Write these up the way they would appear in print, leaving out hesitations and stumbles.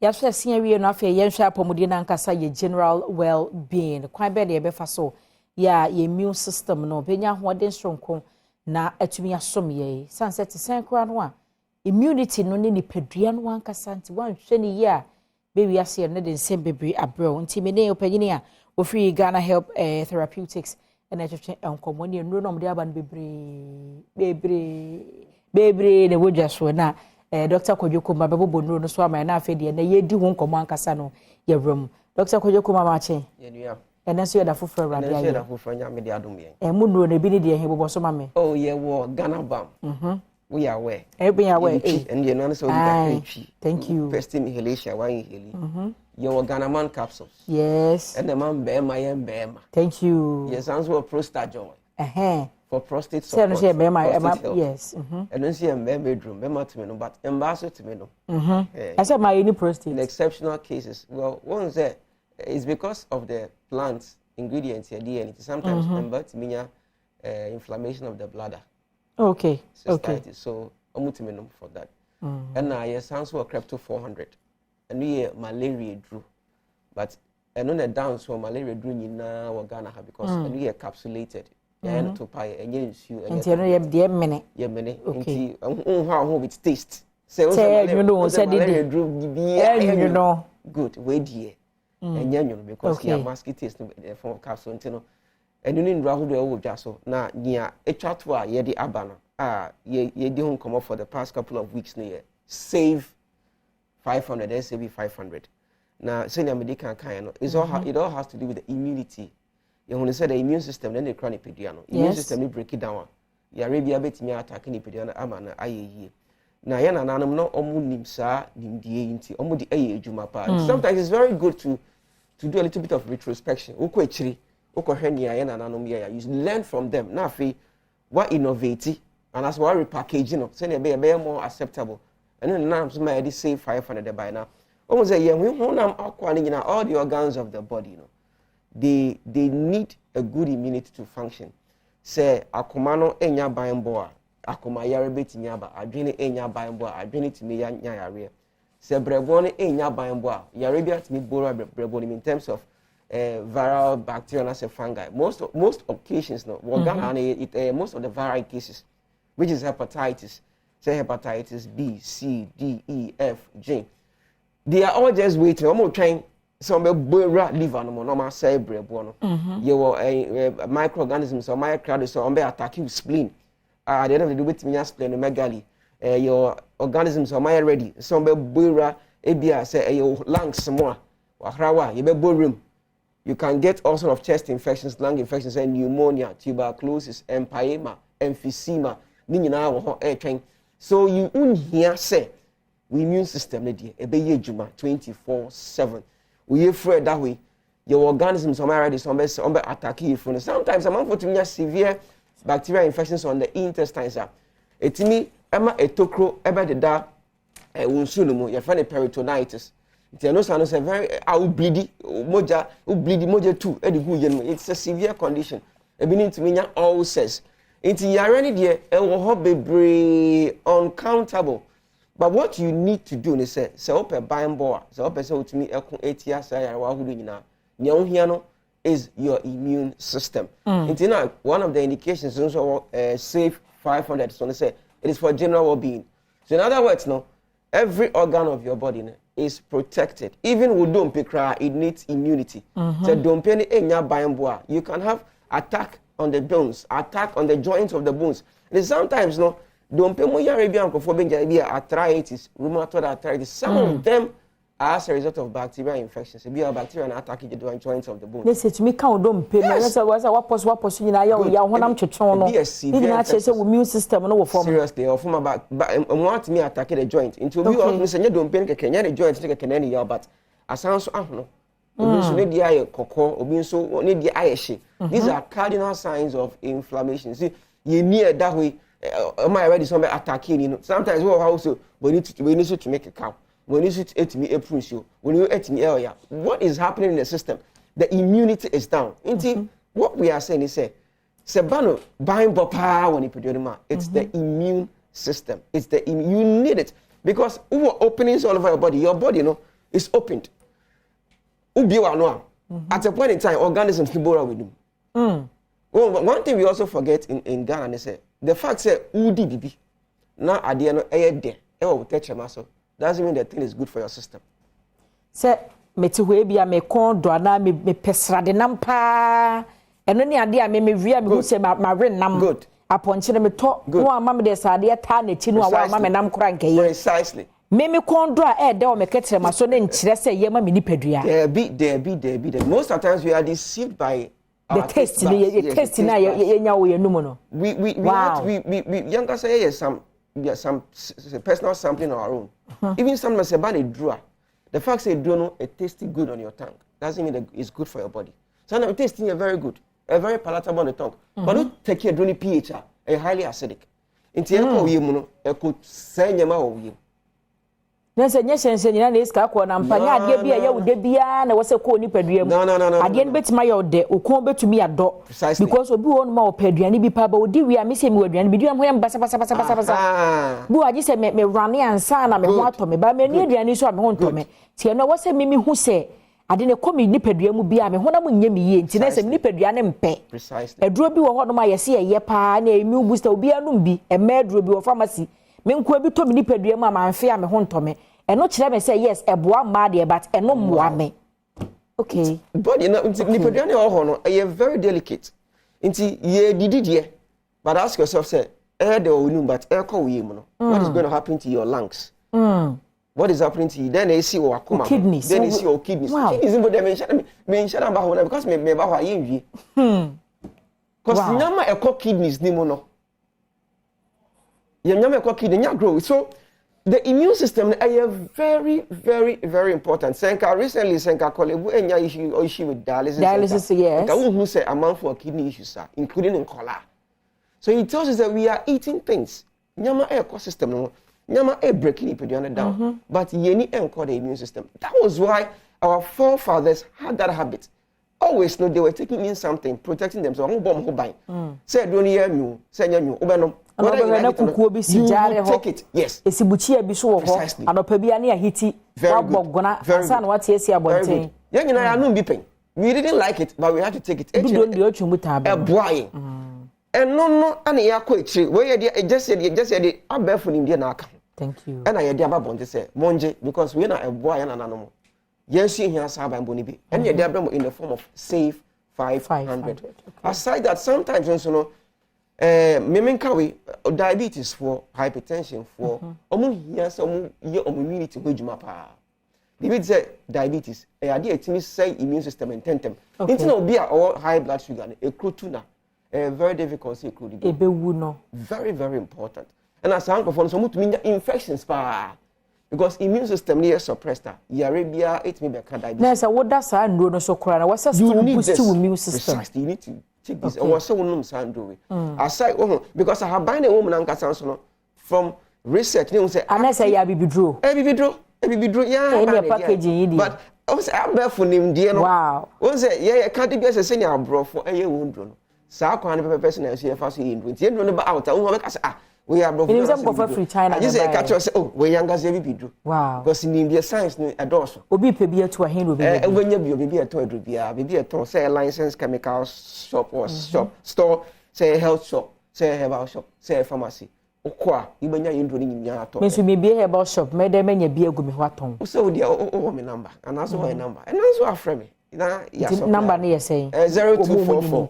Yasha senior we no afa yenhwa apomudi na nkasa ye general well-being. Kwan be de befa so ya ye immune system no benya hoden stronko na atumi asom ye. Sunset sen kra no a immunity no ne nipadua no ankasa nti wanhwe ne ye a be wi ase ne de nsem bebre abro. Nti me ne opanyini a ofri Ganaherb Therapeutics and etwe enkomo ne nuro no mde aba no bebre ne wodwa so na Dr. Kojokuma bebo nuro no so ama na afede na ye di ho nkomo ankasa no ye wram. Dr. Kojokuma ma che ye nua ena so ye da foforo rade ayi ena so ye da foforo nya me de Adom ye mu nuro ne bi ne de he bobo so ma me oh ye wo Ganaherb we are aware be aware and you know so we thank you first inhalation one inhale your Ganaman capsules yes and the man be my thank you yes answer prostate joy for prostate support yes and then see a bedroom be matime no but embasso to me no I said my any prostate in exceptional cases well one say it's because of the plant ingredients here DNA sometimes but mean inflammation of the bladder. Okay. Cystitis. So omutimeno for that. And now yes sounds were crept to 400. And we malaria drew. But and on the down so malaria drew na wa Ghana because and we encapsulated. And to pie and you and you dear minute. Yeah minute. Okay. How with taste. Say you know said malaria drew you know. Good. Way dear. And you because your mask taste from capsule you know. And you need to do jaso na nia etwato a ye di aba no ye di hon come for the past couple of weeks near save 500 save 500 na senior medical kan no it all has to do with the immunity. You want to say the immune system then the chronic pediano immune system ni break it down ya arabia betimi attack ni pediano ama na ayeye na ya nananum no omu nim saa nimdie nti omu di aye adwuma pa. Sometimes it's very good to do a little bit of retrospection ukọ echiri you learn from them. Now, what innovate and as well repackaging of saying be more acceptable. And then now somebody save 500 by now. Almost a year we all the organs of the body, you know. They need a good immunity to function. Say akomano enya baimboa, akoma yare beti nyaba, adwene enya baimboa, adwene timi nya yare. Say brebone enya baimboa, yare bia timi bora brebone in terms of viral bacteria as a fungi. Most occasions, no, most of the viral cases, which is hepatitis, say hepatitis B, C, D, E, F, G, they are all just waiting. I'm trying some liver no normal say brebono. You were microorganisms or microbes or attack you spleen. At the end of the day, with me splenomegaly, your organisms are my ready. Some bura ebia say your lungs more. Wahrawa, you be room. You can get all sorts of chest infections, lung infections, and pneumonia, tuberculosis, empyema, emphysema. So you hear say, we immune system, ebe 24/7. We afraid that way. Your organisms are already some attack you from. Sometimes I'm putting severe bacterial infections on the intestines. Etimi ema etokro eba de da unsunumu. You find a peritonitis. It's a very moja too. It's a severe condition. To mean all says. It's already uncountable. But what you need to do is say open buying board. So open so to me 8 years is your immune system. It's one of the indications also save 500. So say it is for general well-being. So in other words, no, every organ of your body is protected. Even with don't cry, it needs immunity. So don't pay any boa. You can have attack on the bones, attack on the joints of the bones. And sometimes no, don't pay more Arabian for arthritis, rheumatoid arthritis. Some of them are as a result of bacterial infections. It be a bacteria and attacking the joints of the bones. They say to me, count don't pay. Yes. What person ya honam chechono. Even actually say immune system no form. Seriously, or from about want me attacking the joint. Into we all say don't pay Kenya the joint take Kenya ya but asanso no. Obi so need eye kokko, obi so need the eye she. These are cardinal signs of inflammation. See, you near that way am I ready somebody attacking you know. Sometimes we also we need to make a cow. When you eat me approach you, when you eat me area, what is happening in the system? The immunity is down. What we are saying is Sebano buying bopa when you put your mouth. It's the immune system. It's you need it because over openings all over your body, you know, is opened. Ubi wa no. At a point in time, organisms to borrow with them. Well, one thing we also forget in Ghana is the fact that udi bibi now at the end of the doesn't mean the thing is good for your system. Say me to we be a me con do na me pesra de nam pa eno ne ade a me wia me hu se ma ren nam good aponche me to no ama me de sade ta na chi no a wa ma me nam kora nke ye precisely me con do a de o me ketre ma so ne nkire se ye ma me ni padua there be most of the times we are deceived by the taste the taste na ye nya wo ye numu no we younger say some personal sampling on our own. Even some say ban a drawer. The fact say drawer it tastes good on your tongue doesn't mean that it's good for your body. Sometimes it tastes very good, very palatable on the tongue. But don't take your drone pH a highly acidic. Inti enko we mu no could say nyama wo we. Na se nyeshense nyina na iska ko na mpanya ade bia ya wude bia na wose ko ni padua mu. No. Ade no betima ya ode okon betumi ado because obi won ma opadua ni bi pa ba odi wi a me se me wadua ni bi dua ho yam basa. Bu aji se me rane ansa na me ho ato me ba me ni aduani so a me ho nto me. Tie no wose me hu se ade ne komi ni padua mu bia me ho na mu nya me ye nti na se me ni padua ne mpe. Precisely. Eduro bi wo ho no ma ye se ye pa na emi booster obi anum bi e ma eduro bi wo pharmacy. Me nko bi to me ni padua mu a ma mfe a me ho nto me. Eno kire me say yes eboa ma de but eno moa me. Okay. But you know nipadua ne ho no e very delicate. Nti ye dididie. But ask yourself say de onum but call we mu no. What is going to happen to your lungs? What is happening to you? Then they see your kidneys. Then they see your kidneys. Wow. Kidneys in the mention about because me ba ho aye because nyama kidneys ni mu no. Ye nyama kidney nya grow. So the immune system is very important. Senka recently kolebu enya issue with dialysis. Dialysis, yes. Who say amount for kidney issues, including in cola. So it tells us that we are eating things. Nyama ecosystem no. Nyama breaking it down. But yeni enco the immune system. That was why our forefathers had that habit. Always know they were taking in something, protecting themselves. Say don't hear you, say you ubenom. Take it. Yes. Esibuchi ebi so wo ho anopa bia na hiti wabogona asa na wate esi abonten. Yen nyina ya no bi pen. We didn't like it but we had to take it. Bi don de otwumu tabe. Eboaye. No ana ya ko echi. We ye just ye abefo nim de na aka. Thank you. And I dey ababonte say monje because we na eboaye na nanom. Yen shi hia sa ban boni bi. And ye dey abem in the form of save 500. Okay. Aside that sometimes also no memenkawe diabetes for hypertension for omo hia say omo ye immunity ho djuma pa bibi say diabetes ade etimi say immune system intentem nti na obi a or high blood sugar e krotu na very difficult say krodu ebewu no very important and as an perform so mutumi infections pa because immune system is suppressed yare bia etimi be ka diabetes na say woda sa nduro no so kora na wasa still boost immune system. Precisely, you need to take this. Okay. So aside, because I have been a woman and from research, they say, unless I have bibidro. Bibidro, yeah, packaging. But I was a for him, dear. Wow. One say, yeah, can't be as a senior bro for a year wound. So I can't person as you have seen. We didn't know about our we are both free China. I just say, catch us, oh, we're young as every bidro. Wow. Because in India, science, a dorsal. Obi pebia to a hand will be when you be a toy, be a toy, say a licensed chemical shop or store, say a health shop, say a herbal shop, say a pharmacy. Okwa, even you doing your talk. Miss, we may be a herbal shop, made them in a beer gumi waton. So, dear, my number, and also my number, and also a friend. Number near saying 0244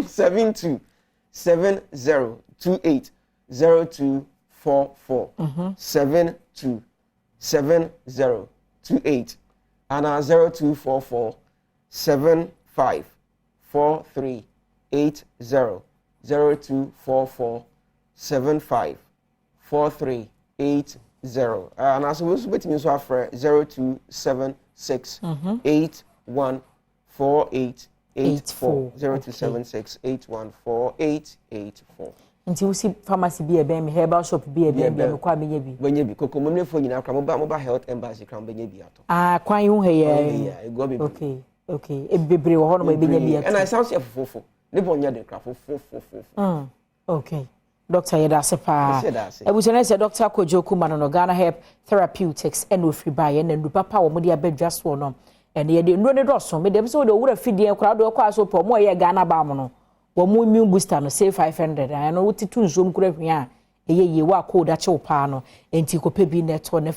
72 7028 0244 72 7028 and 0244 75 4380 0244 75 4380 and as we wait me so after 0276 814884 0276 814884 nti we see pharmacy be a be herbal shop be a be no kwa benye bi benye bi kokomomne fo nyina kra mobile health embassy kra benye bi ato kwan hu he ye go be okay e bebre wo ho no benye bi ato and I sound say fofofo ne bonya de kra fofofo okay Dr. Yedasepa. Ebusene se Dr. Kojo Kumano no Ganaherb Therapeutics and ofri baye na ndupa pa wo de abedwaso no. And ye de no ne doso me dem so de wura fidie kra do kwa so po mo ye Ghana ba mo no. Wo mu immune booster no say 500 and no wotitu nzom kura hwia eye ye wa code a che wo pa no enti ko pe bi neto ne